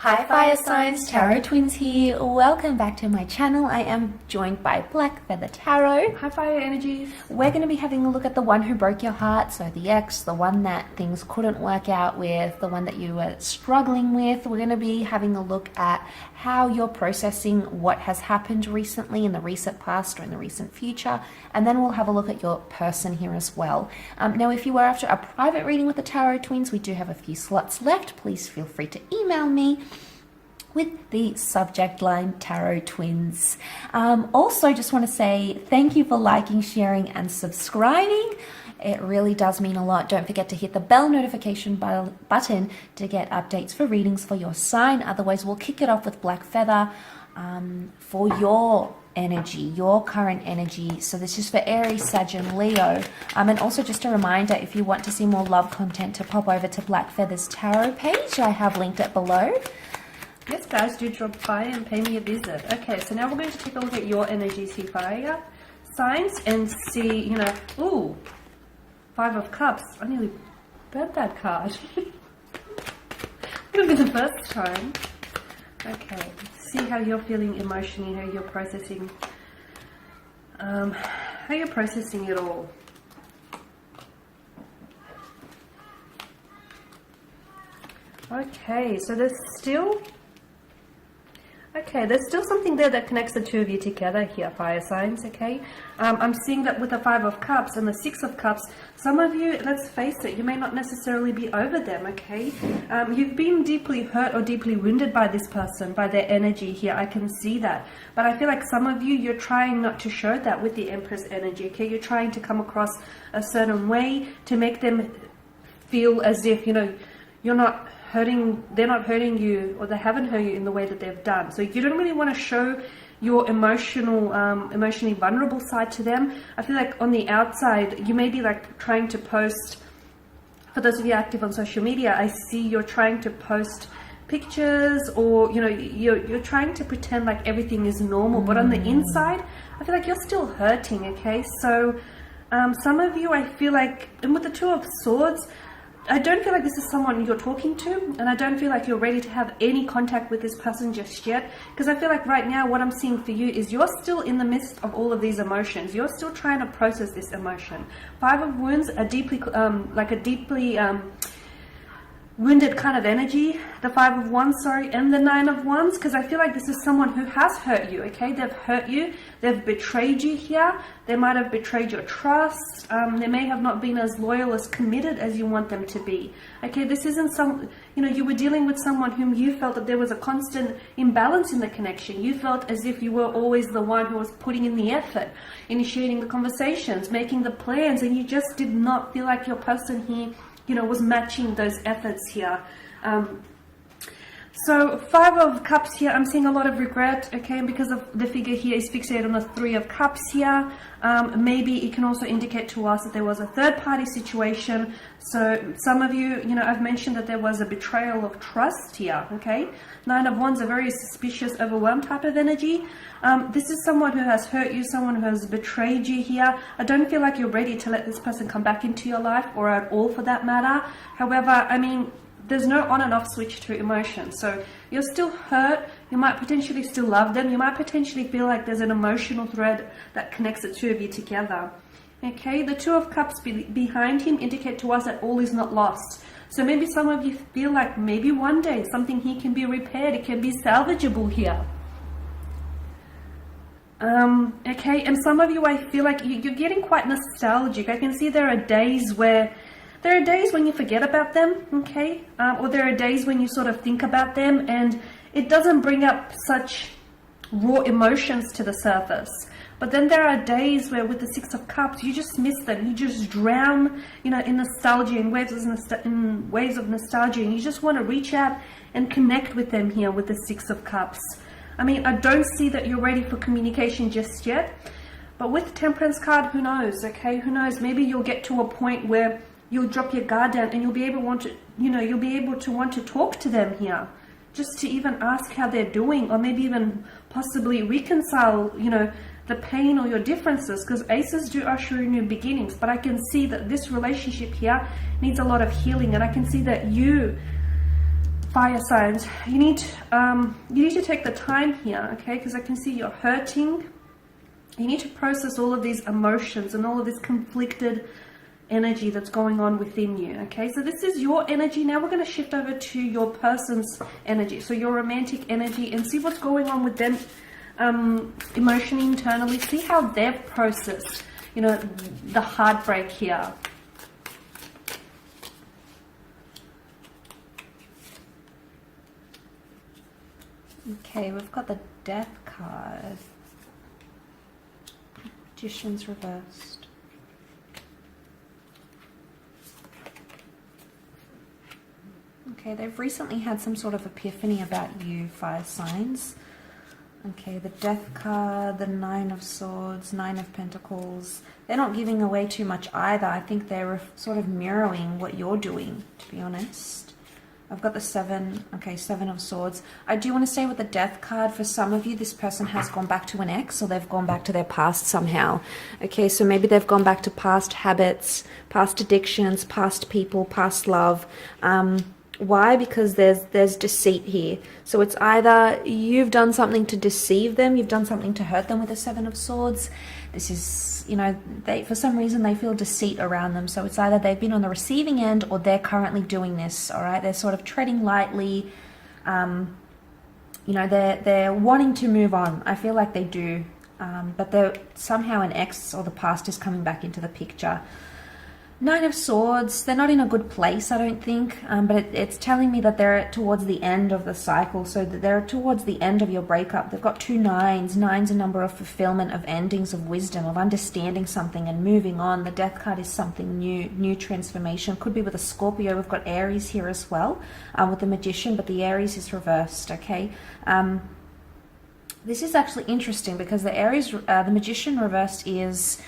Hi fire signs, Tarot Twins here. Welcome back to my channel. I am joined by Black Feather Tarot. Hi fire energies. We're going to be having a look at the one who broke your heart, so the ex, the one that things couldn't work out with, the one that you were struggling with. We're going to be having a look at how you're processing what has happened recently in the recent past or in the recent future, and then we'll have a look at your person here as well. Now, if you are after a private reading with the Tarot Twins, we do have a few slots left. Please feel free to email me with the subject line Tarot Twins. Also, just want to say thank you for liking, sharing, and subscribing. It really does mean a lot. Don't forget to hit the bell notification button to get updates for readings for your sign. Otherwise, we'll kick it off with Black Feather for your energy, your current energy. So this is for Aries, Sag, and Leo. And also just a reminder, if you want to see more love content, to pop over to Black Feather's tarot page. I have linked it below. Yes guys, do drop by and pay me a visit. Okay, so now we're going to take a look at your energies here, fire signs, and see, ooh, 5 of Cups. I nearly burnt that card. It'll be the first time. Okay, see how you're feeling emotionally, how you're processing, it all. Okay, so there's still something there that connects the two of you together here, fire signs, okay? I'm seeing that with the 5 of Cups and the 6 of Cups, some of you, let's face it, you may not necessarily be over them, okay? You've been deeply hurt or deeply wounded by this person, by their energy here, I can see that. But I feel like some of you, you're trying not to show that with the Empress energy, okay? You're trying to come across a certain way to make them feel as if, you're not they're not hurting you, or they haven't hurt you in the way that they've done. So you don't really want to show your emotionally vulnerable side to them. I feel like on the outside, you may be like trying to post, for those of you active on social media, I see you're trying to post pictures, or you're trying to pretend like everything is normal, but on the inside, I feel like you're still hurting, okay? So some of you, I feel like, and with the 2 of Swords, I don't feel like this is someone you're talking to, and I don't feel like you're ready to have any contact with this person just yet, because I feel like right now what I'm seeing for you is you're still in the midst of all of these emotions. You're still trying to process this emotion. 5 of Wands, a deeply wounded kind of energy, the 5 of Wands, sorry, and the 9 of Wands, because I feel like this is someone who has hurt you, okay? They've hurt you, they've betrayed you here, they might have betrayed your trust, they may have not been as loyal, as committed as you want them to be, okay? This isn't you were dealing with someone whom you felt that there was a constant imbalance in the connection. You felt as if you were always the one who was putting in the effort, initiating the conversations, making the plans, and you just did not feel like your person here was matching those efforts here. So 5 of Cups here, I'm seeing a lot of regret, okay, because of the figure here is fixated on the 3 of Cups here. Maybe it can also indicate to us that there was a third-party situation. So some of you, I've mentioned that there was a betrayal of trust here, okay? 9 of Wands, a very suspicious, overwhelmed type of energy. This is someone who has hurt you, someone who has betrayed you here. I don't feel like you're ready to let this person come back into your life, or at all for that matter. However, there's no on and off switch to emotion. So you're still hurt. You might potentially still love them. You might potentially feel like there's an emotional thread that connects the two of you together. Okay, the 2 of Cups behind him indicate to us that all is not lost. So maybe some of you feel like maybe one day something here can be repaired. It can be salvageable here. Okay, and some of you, I feel like you're getting quite nostalgic. I can see there are days when you forget about them, okay? Or there are days when you sort of think about them and it doesn't bring up such raw emotions to the surface. But then there are days where with the 6 of Cups, you just miss them. You just drown, in nostalgia, in waves of nostalgia. And you just want to reach out and connect with them here with the 6 of Cups. I don't see that you're ready for communication just yet. But with the Temperance card, who knows, okay? Who knows? Maybe you'll get to a point where you'll drop your guard down and you'll be able to want to talk to them here, just to even ask how they're doing, or maybe even possibly reconcile, the pain or your differences, because aces do usher in new beginnings. But I can see that this relationship here needs a lot of healing, and I can see that you fire signs, you need to take the time here, okay? Because I can see you're hurting. You need to process all of these emotions and all of this conflicted energy that's going on within you, okay? So this is your energy. Now we're going to shift over to your person's energy, so your romantic energy, and see what's going on with them emotionally, internally. See how they've processed, you know, the heartbreak here. Okay, we've got the Death card. Magician's reversed. Okay, they've recently had some sort of epiphany about you, fire signs. Okay, the Death card, the Nine of Swords, Nine of Pentacles. They're not giving away too much either. I think they're sort of mirroring what you're doing, to be honest. I've got the Seven of Swords. I do want to say with the Death card, for some of you, this person has gone back to an ex, or they've gone back to their past somehow. Okay, so maybe they've gone back to past habits, past addictions, past people, past love. Why? Because there's deceit here. So it's either you've done something to deceive them, you've done something to hurt them with the Seven of Swords. This is, you know, they, for some reason they feel deceit around them. So it's either they've been on the receiving end or they're currently doing this, all right? They're sort of treading lightly. You know, they're wanting to move on. I feel like they do. But they're somehow an ex or the past is coming back into the picture. Nine of Swords, they're not in a good place, I don't think, but it's telling me that they're towards the end of the cycle, so that they're towards the end of your breakup. They've got two nines. Nine's a number of fulfillment, of endings, of wisdom, of understanding something and moving on. The Death card is something new transformation. Could be with a Scorpio. We've got Aries here as well, with the Magician, but the Aries is reversed, okay? This is actually interesting because the Aries, the Magician reversed is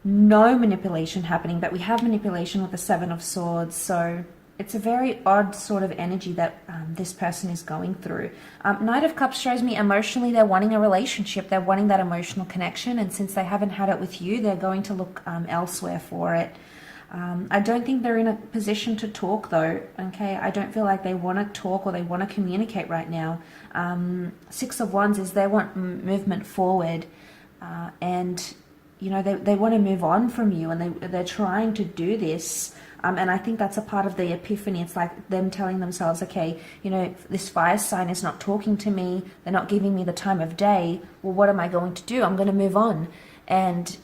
no manipulation happening, but we have manipulation with the Seven of Swords. So it's a very odd sort of energy that this person is going through. Knight of Cups shows me emotionally they're wanting a relationship, they're wanting that emotional connection, and since they haven't had it with you, they're going to look elsewhere for it. I don't think they're in a position to talk though, okay? I don't feel like they want to talk or they want to communicate right now. Six of Wands is they want movement forward, and you know, they want to move on from you, and they're trying to do this. And I think that's a part of the epiphany. It's like them telling themselves, okay, you know, this fire sign is not talking to me. They're not giving me the time of day. Well, what am I going to do? I'm going to move on. And,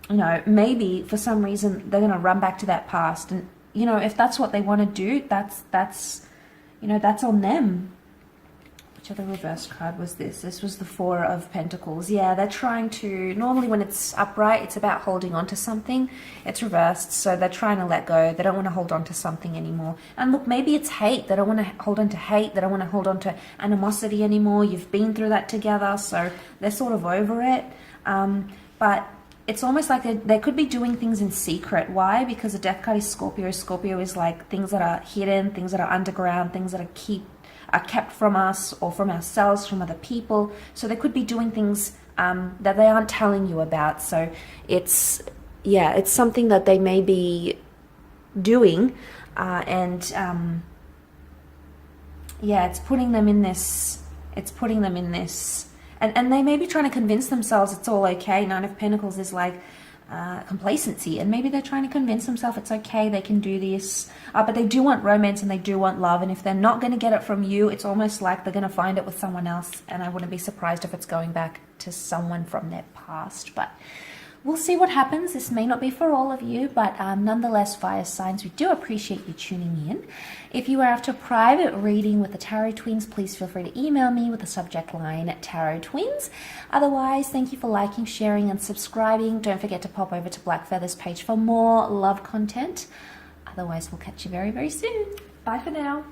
you know, maybe for some reason they're going to run back to that past. And, you know, if that's what they want to do, that's, you know, that's on them. Which other reverse card was this? This was the Four of Pentacles. Yeah, they're trying to, normally when it's upright, it's about holding on to something. It's reversed, so they're trying to let go. They don't want to hold on to something anymore. And look, maybe it's hate. They don't want to hold on to hate. They don't want to hold on to animosity anymore. You've been through that together, so they're sort of over it. But it's almost like they could be doing things in secret. Why? Because the Death card is Scorpio. Scorpio is like things that are hidden, things that are underground, things that are kept from us or from ourselves, from other people. So they could be doing things that they aren't telling you about. So it's something that they may be doing, it's putting them in this. And they may be trying to convince themselves it's all okay. Nine of Pentacles is like complacency, and maybe they're trying to convince themselves it's okay, they can do this, but they do want romance and they do want love, and if they're not going to get it from you, it's almost like they're going to find it with someone else, and I wouldn't be surprised if it's going back to someone from their past. But we'll see what happens. This may not be for all of you, but nonetheless, fire signs, we do appreciate you tuning in. If you are after a private reading with the Tarot Twins, please feel free to email me with the subject line Tarot Twins. Otherwise, thank you for liking, sharing, and subscribing. Don't forget to pop over to Black Feather's page for more love content. Otherwise, we'll catch you very, very soon. Bye for now.